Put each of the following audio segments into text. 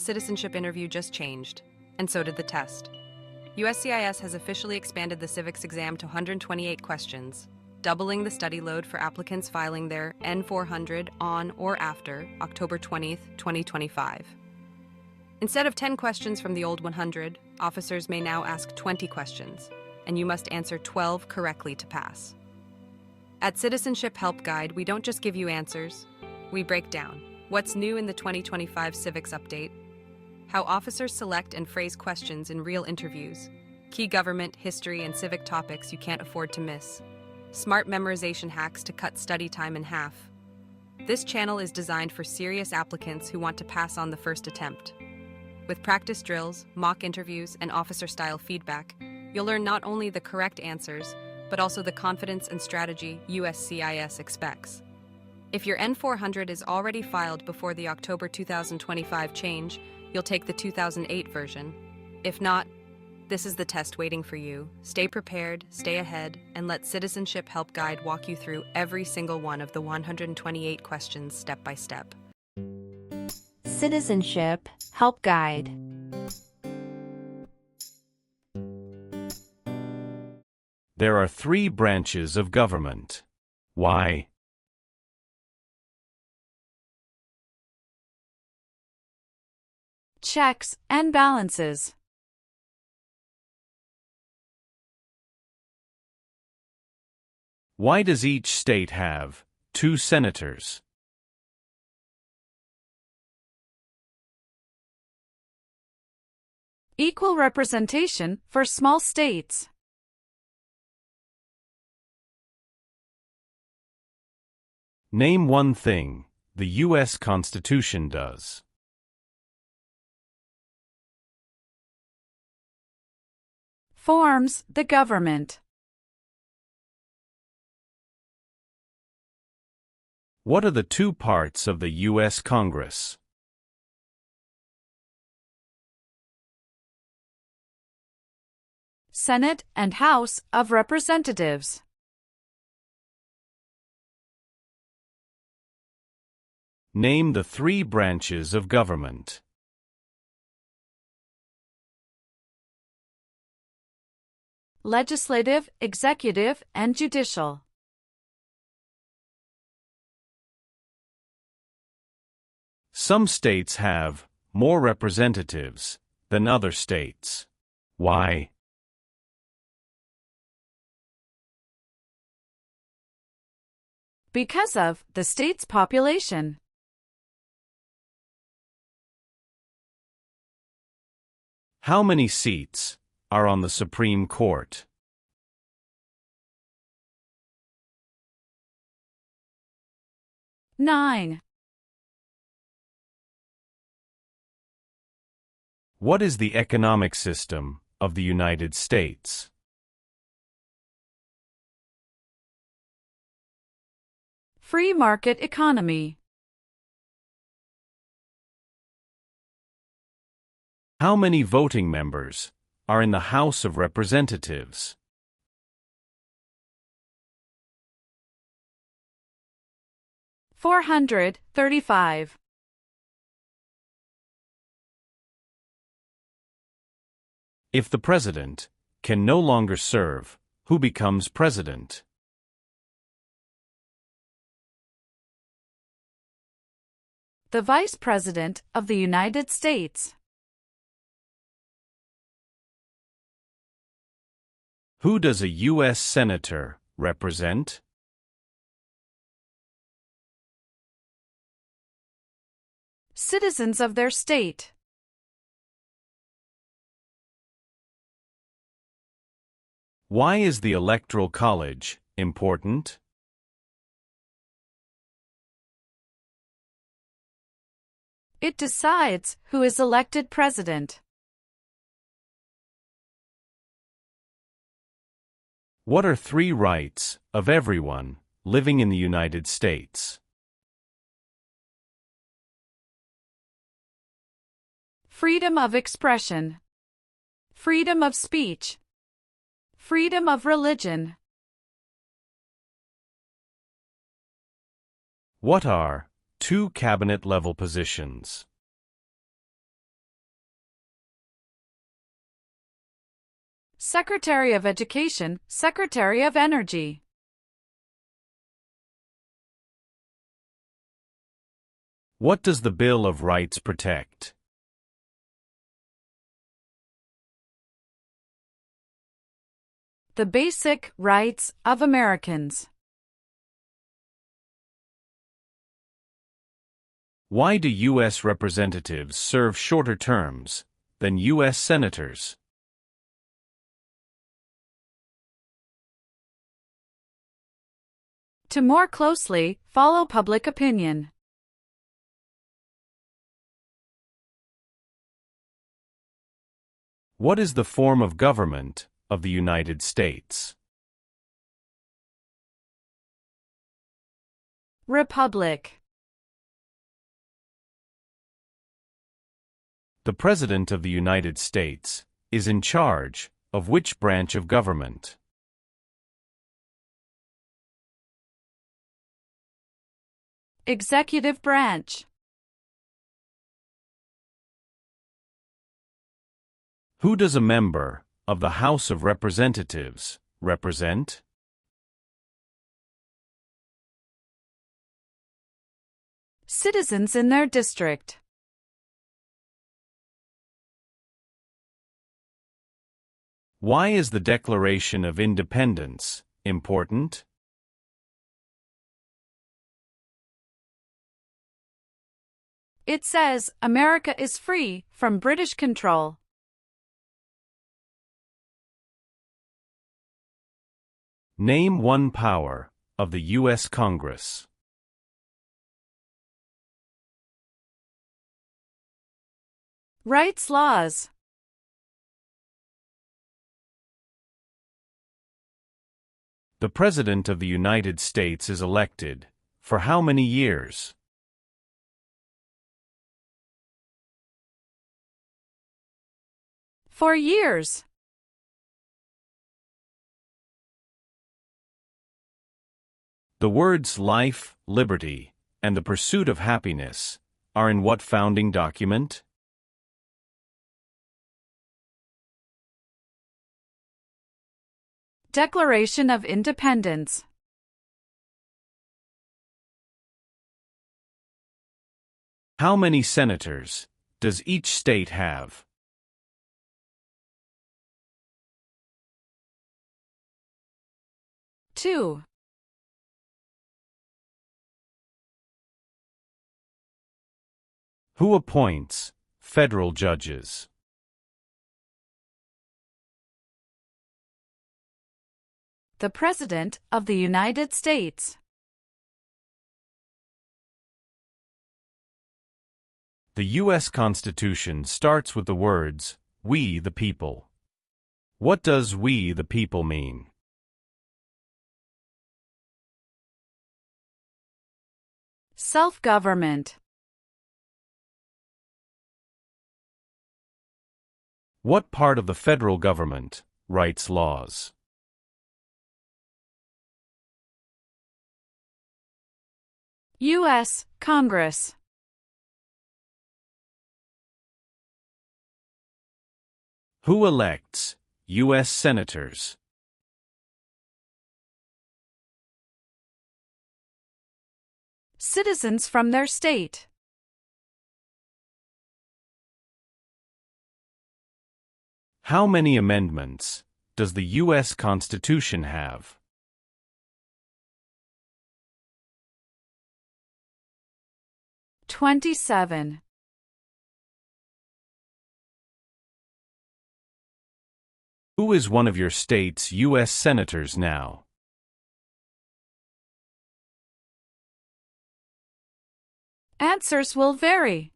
Citizenship interview just changed, and so did the test. USCIS has officially expanded the civics exam to 128 questions, doubling the study load for applicants filing their N-400 on or after October 20th, 2025. Instead of 10 questions from the old 100, officers may now ask 20 questions, and you must answer 12 correctly to pass. At Citizenship Help Guide, we don't just give you answers, we break down what's new in the 2025 Civics Update, how officers select and phrase questions in real interviews, key government, history, and civic topics you can't afford to miss, smart memorization hacks to cut study time in half. This channel is designed for serious applicants who want to pass on the first attempt. With practice drills, mock interviews, and officer-style feedback, you'll learn not only the correct answers, but also the confidence and strategy USCIS expects. If your N-400 is already filed before the October 2025 change, you'll take the 2008 version. If not, this is the test waiting for you. Stay prepared, stay ahead, and let Citizenship Help Guide walk you through every single one of the 128 questions step by step. Citizenship Help Guide. There are three branches of government. Why? Checks and balances. Why does each state have 2 senators? Equal representation for small states. Name one thing the U.S. Constitution does. Forms the government. What are the 2 parts of the U.S. Congress? Senate and House of Representatives. Name the 3 branches of government. Legislative, executive, and judicial. Some states have more representatives than other states. Why? Because of the state's population. How many seats are on the Supreme Court? Nine. What is the economic system of the United States? Free market economy. How many voting members are in the House of Representatives? 435. If the president can no longer serve, who becomes president? The Vice President of the United States. Who does a U.S. Senator represent? Citizens of their state. Why is the Electoral College important? It decides who is elected president. What are 3 rights of everyone living in the United States? Freedom of expression. Freedom of speech. Freedom of religion. What are 2 cabinet-level positions? Secretary of Education, Secretary of Energy. What does the Bill of Rights protect? The basic rights of Americans. Why do U.S. representatives serve shorter terms than U.S. senators? To more closely follow public opinion. What is the form of government of the United States? Republic. The President of the United States is in charge of which branch of government? Executive branch. Who does a member of the House of Representatives represent? Citizens in their district. Why is the Declaration of Independence important? It says America is free from British control. Name one power of the U.S. Congress. Rights laws. The President of the United States is elected for how many years? For years. The words life, liberty, and the pursuit of happiness are in what founding document? Declaration of Independence. How many senators does each state have? Two. Who appoints federal judges? The President of the United States. The U.S. Constitution starts with the words, "We the people." What does "we the people" mean? Self-government. What part of the federal government writes laws? U.S. Congress. Who elects U.S. senators? Citizens from their state. How many amendments does the U.S. Constitution have? 27. Who is one of your state's U.S. senators now? Answers will vary.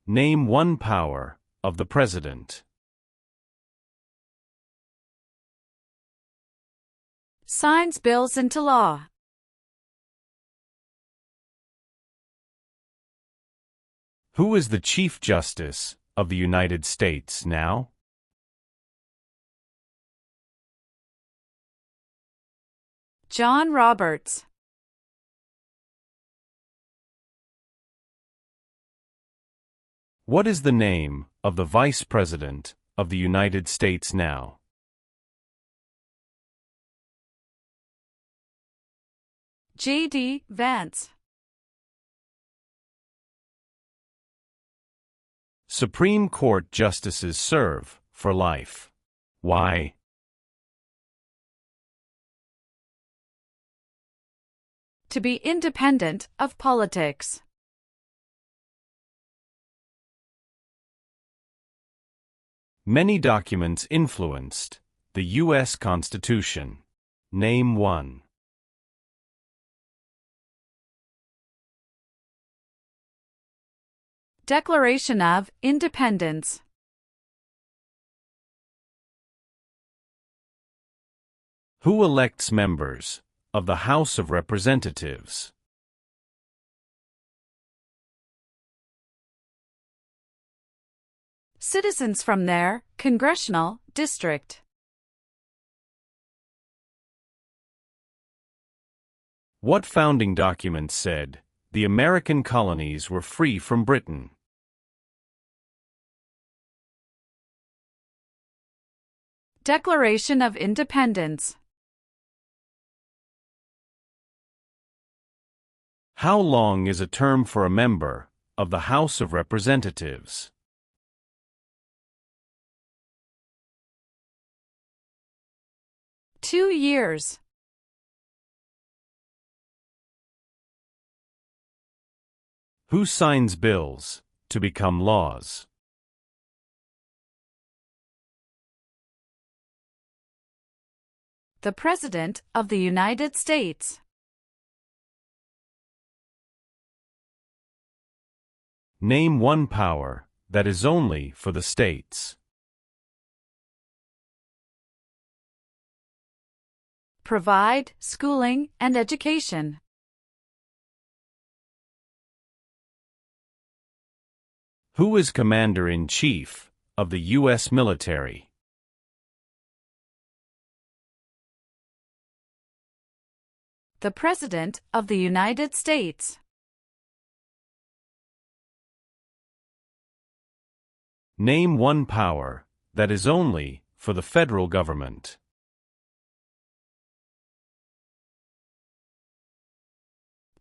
Name one power of the President. Signs bills into law. Who is the Chief Justice of the United States now? John Roberts. What is the name of the Vice President of the United States now? J.D. Vance. Supreme Court justices serve for life. Why? To be independent of politics. Many documents influenced the U.S. Constitution. Name one. Declaration of Independence. Who elects members of the House of Representatives? Citizens from their congressional district. What founding document said the American colonies were free from Britain? Declaration of Independence. How long is a term for a member of the House of Representatives? Two years. Who signs bills to become laws? The President of the United States. Name one power that is only for the states. Provide schooling and education. Who is Commander-in-Chief of the U.S. military? The President of the United States. Name one power that is only for the federal government.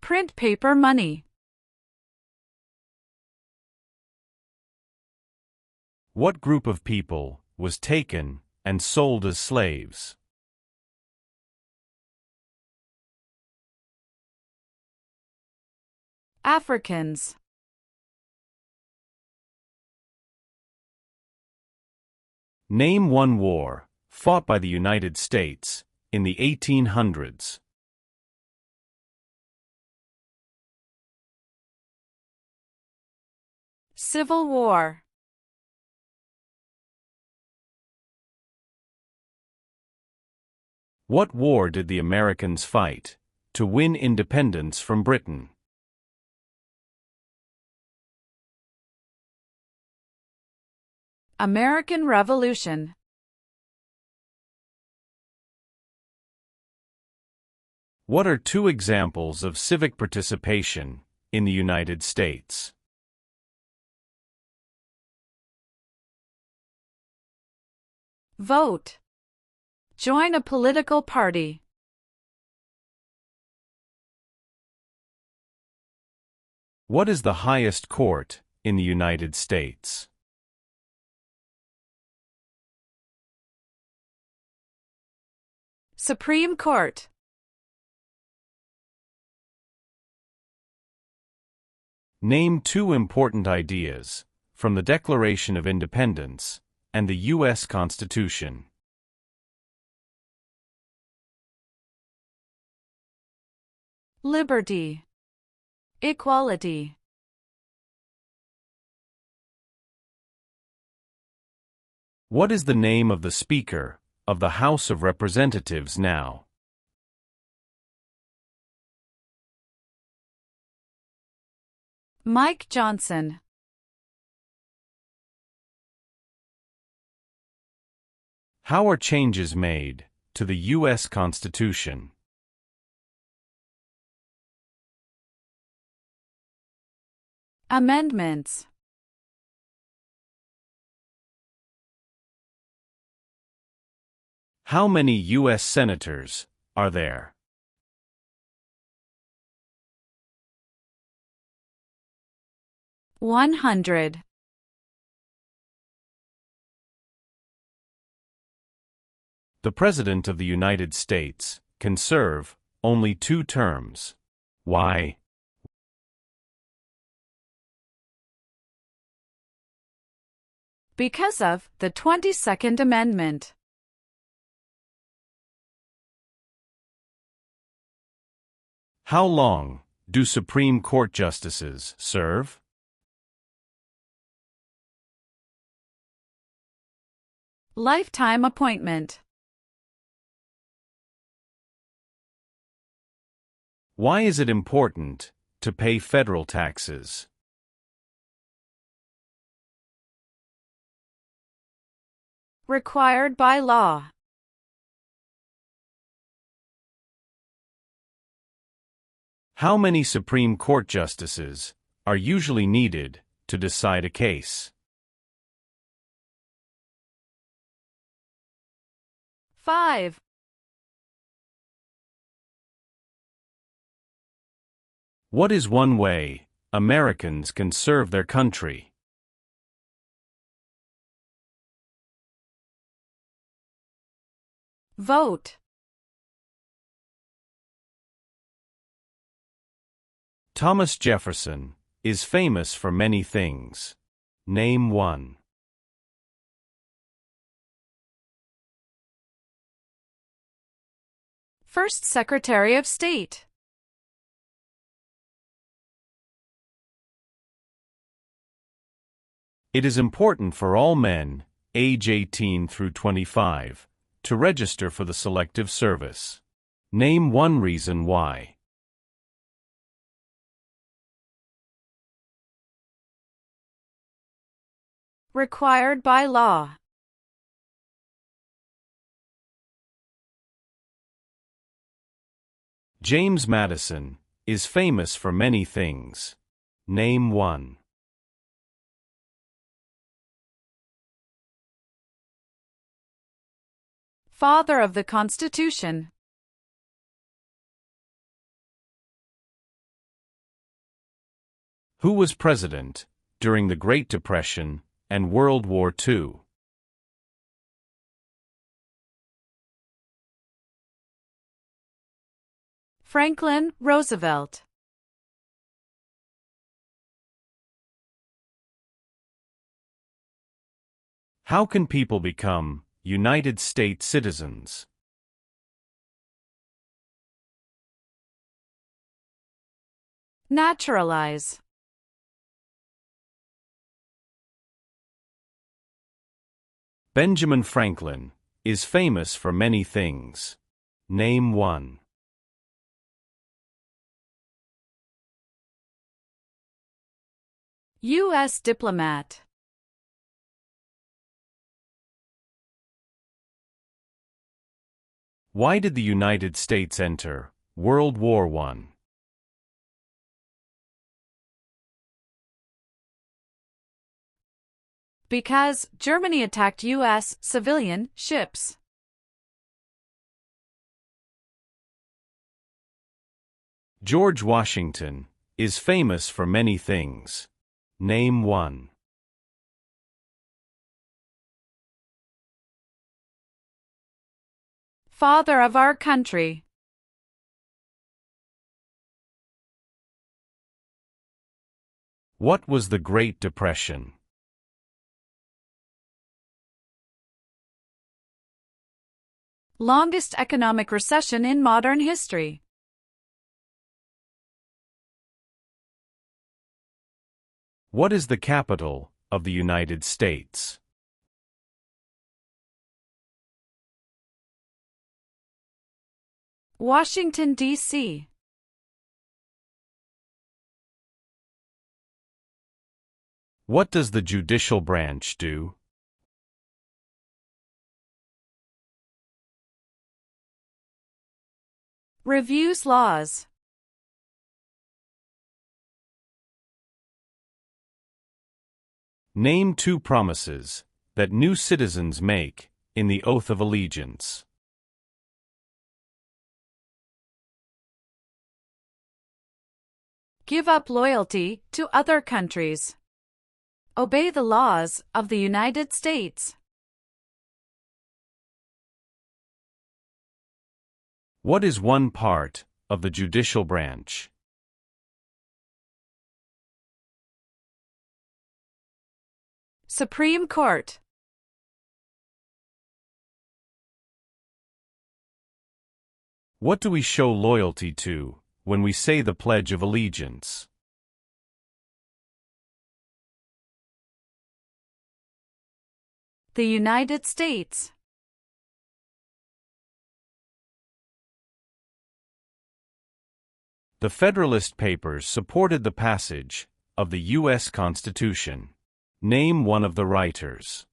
Print paper money. What group of people was taken and sold as slaves? Africans. Name one war fought by the United States in the 1800s. Civil War. What war did the Americans fight to win independence from Britain? American Revolution. What are two examples of civic participation in the United States? Vote. Join a political party. What is the highest court in the United States? Supreme Court. Name two important ideas from the Declaration of Independence and the U.S. Constitution. Liberty. Equality. What is the name of the Speaker of the House of Representatives now? Mike Johnson. How are changes made to the U.S. Constitution? Amendments. How many U.S. senators are there? $100. The President of the United States can serve only 2 terms. Why? Because of the 22nd Amendment. How long do Supreme Court justices serve? Lifetime appointment. Why is it important to pay federal taxes? Required by law. How many Supreme Court justices are usually needed to decide a case? 5. What is one way Americans can serve their country? Vote. Thomas Jefferson is famous for many things. Name one. First Secretary of State. It is important for all men, age 18 through 25, to register for the Selective Service. Name one reason why. Required by law. James Madison is famous for many things. Name one. Father of the Constitution. Who was president during the Great Depression and World War II? Franklin Roosevelt. How can people become United States citizens? Naturalize. Benjamin Franklin is famous for many things. Name one. U.S. diplomat. Why did the United States enter World War I? Because Germany attacked U.S. civilian ships. George Washington is famous for many things. Name one. Father of our country. What was the Great Depression? Longest economic recession in modern history. What is the capital of the United States? Washington, D.C. What does the judicial branch do? Reviews laws. Name two promises that new citizens make in the Oath of Allegiance. Give up loyalty to other countries. Obey the laws of the United States. What is one part of the judicial branch? Supreme Court. What do we show loyalty to when we say the Pledge of Allegiance? The United States. The Federalist Papers supported the passage of the U.S. Constitution. Name one of the writers.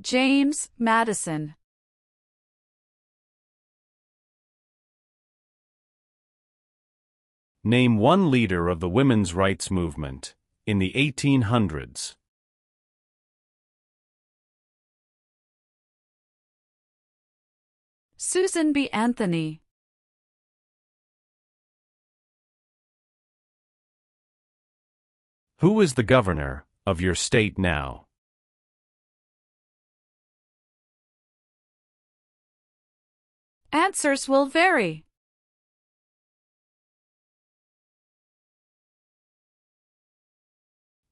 James Madison. Name one leader of the women's rights movement in the 1800s. Susan B. Anthony. Who is the governor of your state now? Answers will vary.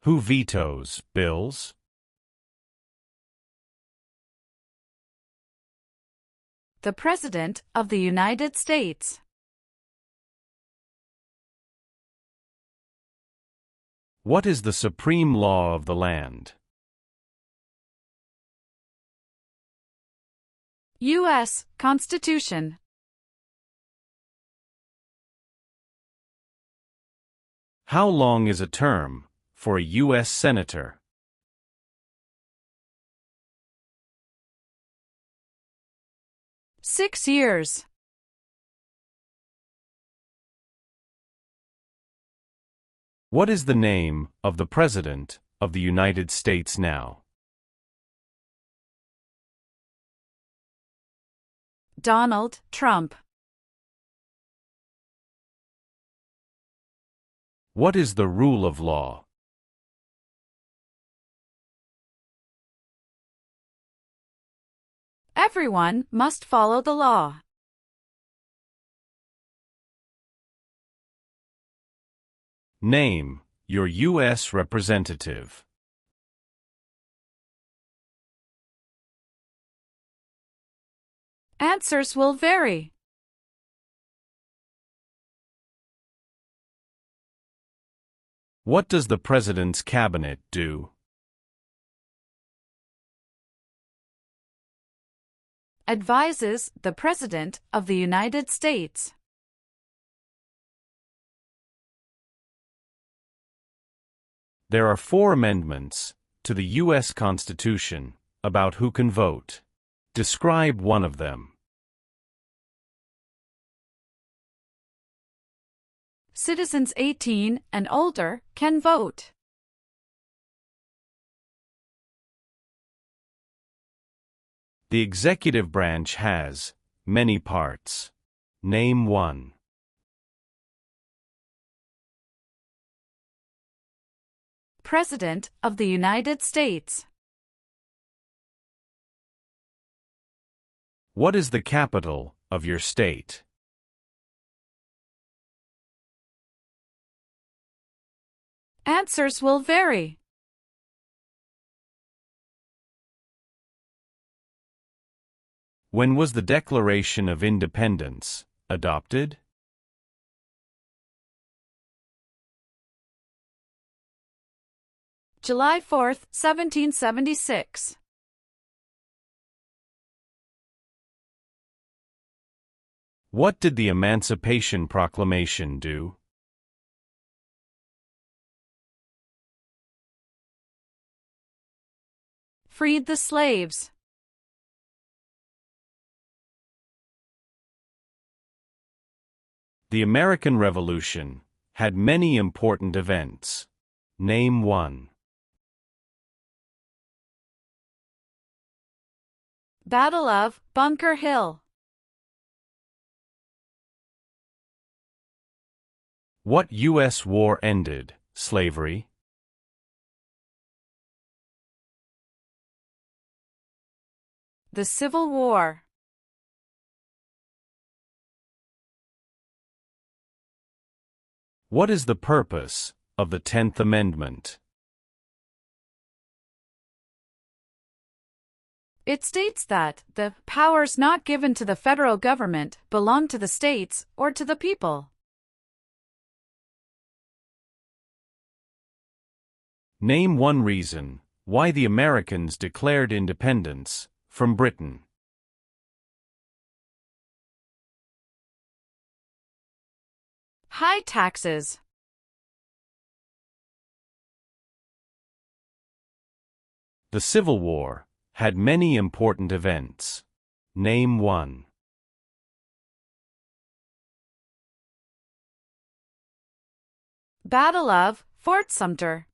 Who vetoes bills? The President of the United States. What is the supreme law of the land? U.S. Constitution. How long is a term for a U.S. Senator? Six years. What is the name of the President of the United States now? Donald Trump. What is the rule of law? Everyone must follow the law. Name your U.S. representative. Answers will vary. What does the President's cabinet do? Advises the President of the United States. There are 4 amendments to the U.S. Constitution about who can vote. Describe one of them. Citizens 18 and older can vote. The executive branch has many parts. Name one. President of the United States. What is the capital of your state? Answers will vary. When was the Declaration of Independence adopted? July 4, 1776. What did the Emancipation Proclamation do? Freed the slaves. The American Revolution had many important events. Name one. Battle of Bunker Hill. What U.S. war ended slavery? The Civil War. What is the purpose of the 10th Amendment? It states that the powers not given to the federal government belong to the states or to the people. Name one reason why the Americans declared independence from Britain. High taxes. The Civil War had many important events. Name one. Battle of Fort Sumter.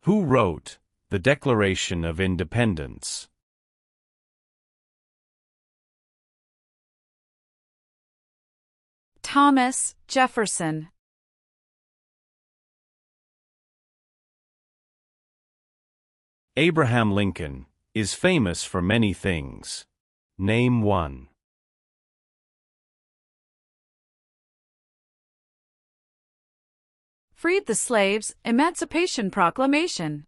Who wrote the Declaration of Independence? Thomas Jefferson. Abraham Lincoln is famous for many things. Name one. Freed the slaves, Emancipation Proclamation.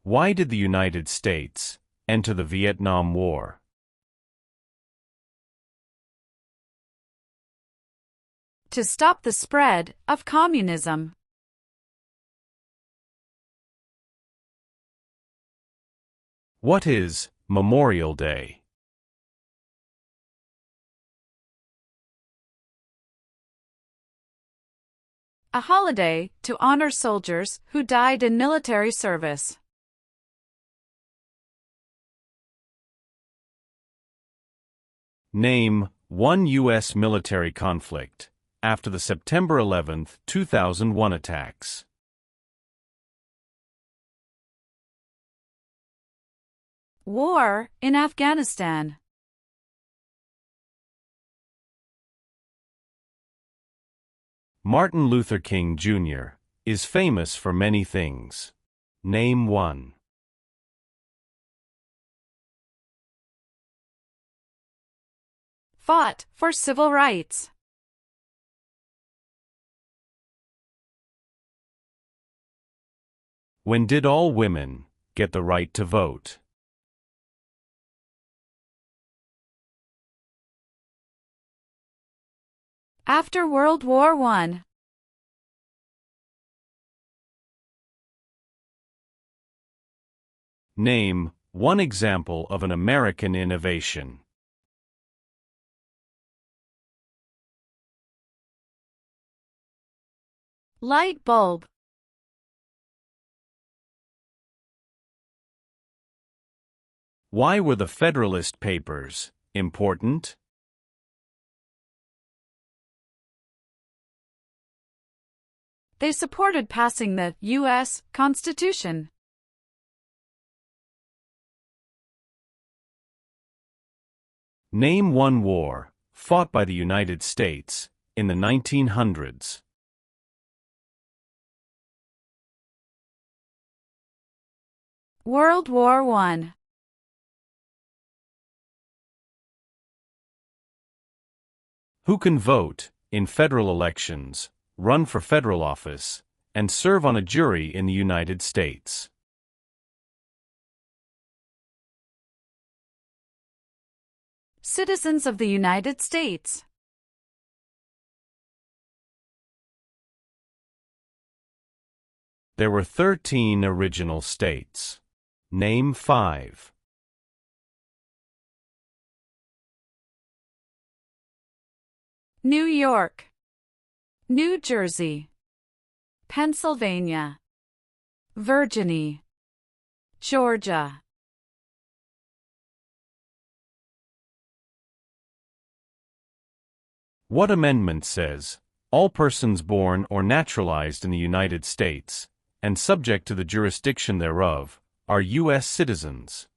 Why did the United States enter the Vietnam War? To stop the spread of communism. What is Memorial Day? A holiday to honor soldiers who died in military service. Name one U.S. military conflict after the September 11, 2001 attacks. War in Afghanistan. Martin Luther King Jr. is famous for many things. Name one. Fought for civil rights. When did all women get the right to vote? After World War I. Name one example of an American innovation. Light bulb. Why were the Federalist Papers important? They supported passing the U.S. Constitution. Name one war fought by the United States in the 1900s. World War I. Who can vote in federal elections, run for federal office, and serve on a jury in the United States? Citizens of the United States. There were 13 original states. Name 5. New York, New Jersey, Pennsylvania, Virginia, Georgia. What amendment says, all persons born or naturalized in the United States, and subject to the jurisdiction thereof, are U.S. citizens?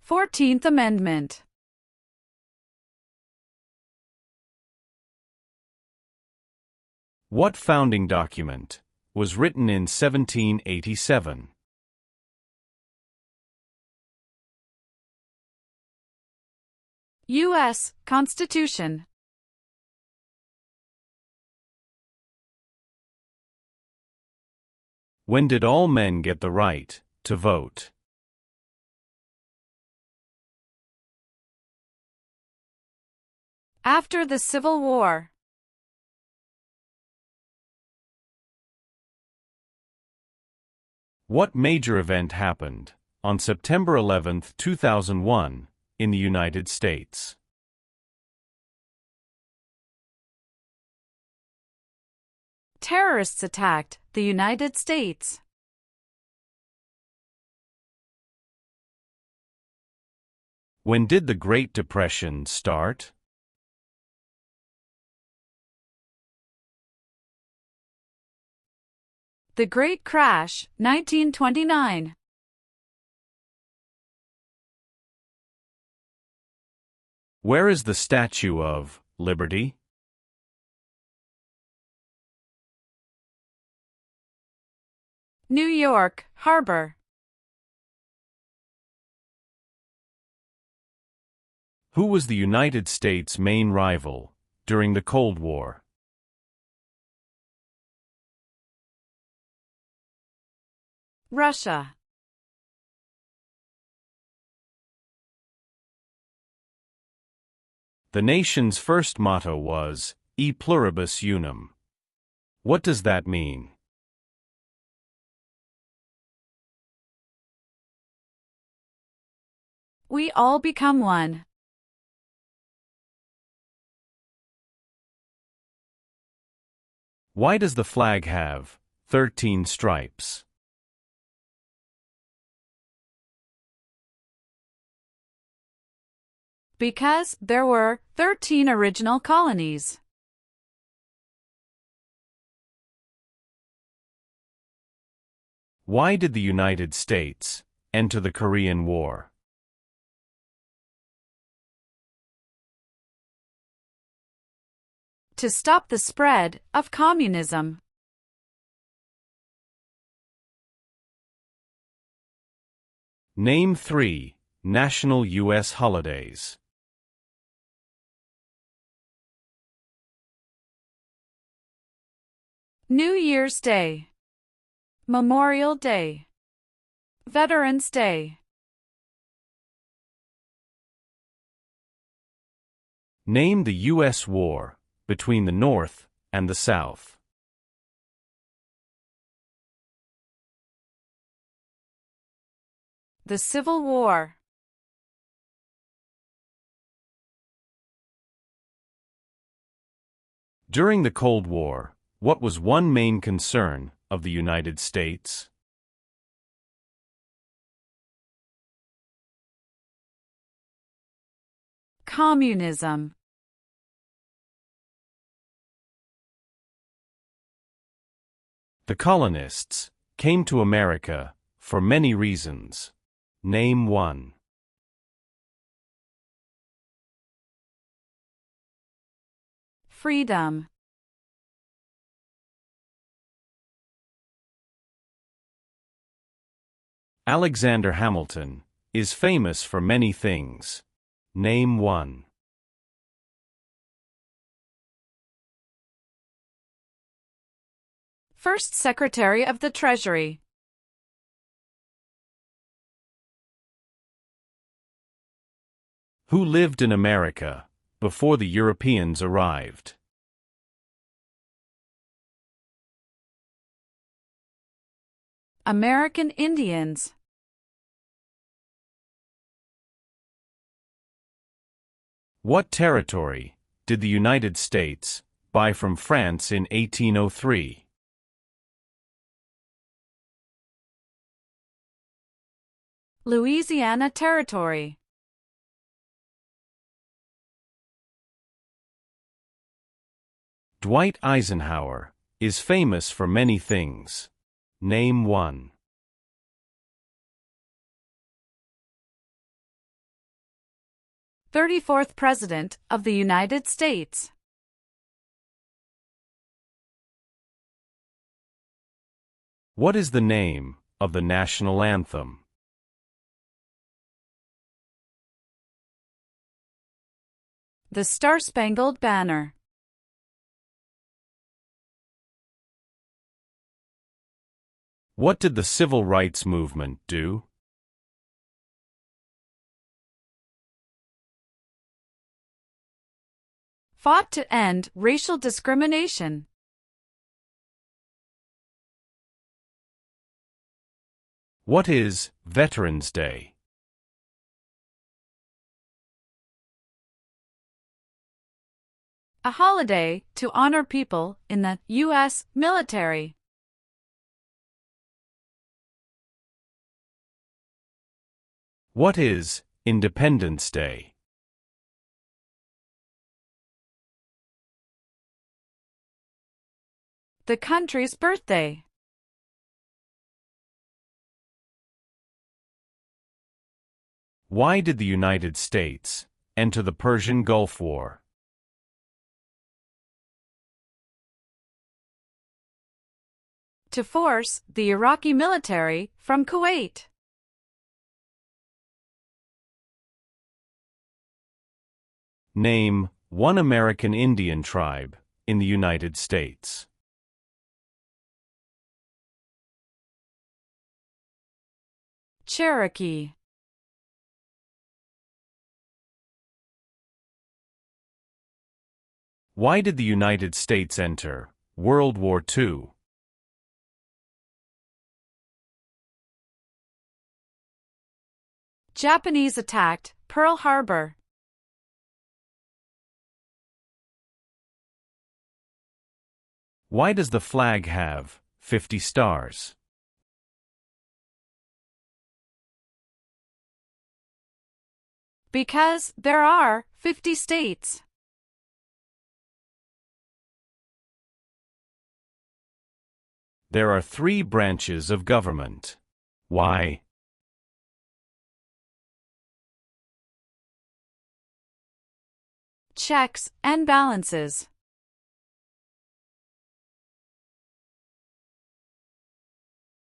14th Amendment. What founding document was written in 1787? U.S. Constitution. When did all men get the right to vote? After the Civil War. What major event happened on September 11, 2001, in the United States? Terrorists attacked the United States. When did the Great Depression start? The Great Crash, 1929. Where is the Statue of Liberty? New York Harbor. Who was the United States' main rival during the Cold War? Russia. The nation's first motto was E pluribus unum. What does that mean? We all become one. Why does the flag have 13 stripes? Because there were 13 original colonies. Why did the United States enter the Korean War? To stop the spread of communism. Name 3 national U.S. holidays. New Year's Day. Memorial Day. Veterans Day. Name the U.S. war between the North and the South. The Civil War. During the Cold War, what was one main concern of the United States? Communism. The colonists came to America for many reasons. Name one. Freedom. Alexander Hamilton is famous for many things. Name one. First Secretary of the Treasury. Who lived in America before the Europeans arrived? American Indians. What territory did the United States buy from France in 1803? Louisiana Territory. Dwight Eisenhower is famous for many things. Name one. 34th President of the United States. What is the name of the national anthem? The Star-Spangled Banner. What did the civil rights movement do? Fought to end racial discrimination. What is Veterans Day? A holiday to honor people in the U.S. military. What is Independence Day? The country's birthday. Why did the United States enter the Persian Gulf War? To force the Iraqi military from Kuwait. Name one American Indian tribe in the United States. Cherokee. Why did the United States enter World War II? Japanese attacked Pearl Harbor. Why does the flag have 50 stars? Because there are 50 states. There are 3 branches of government. Why? Checks and balances.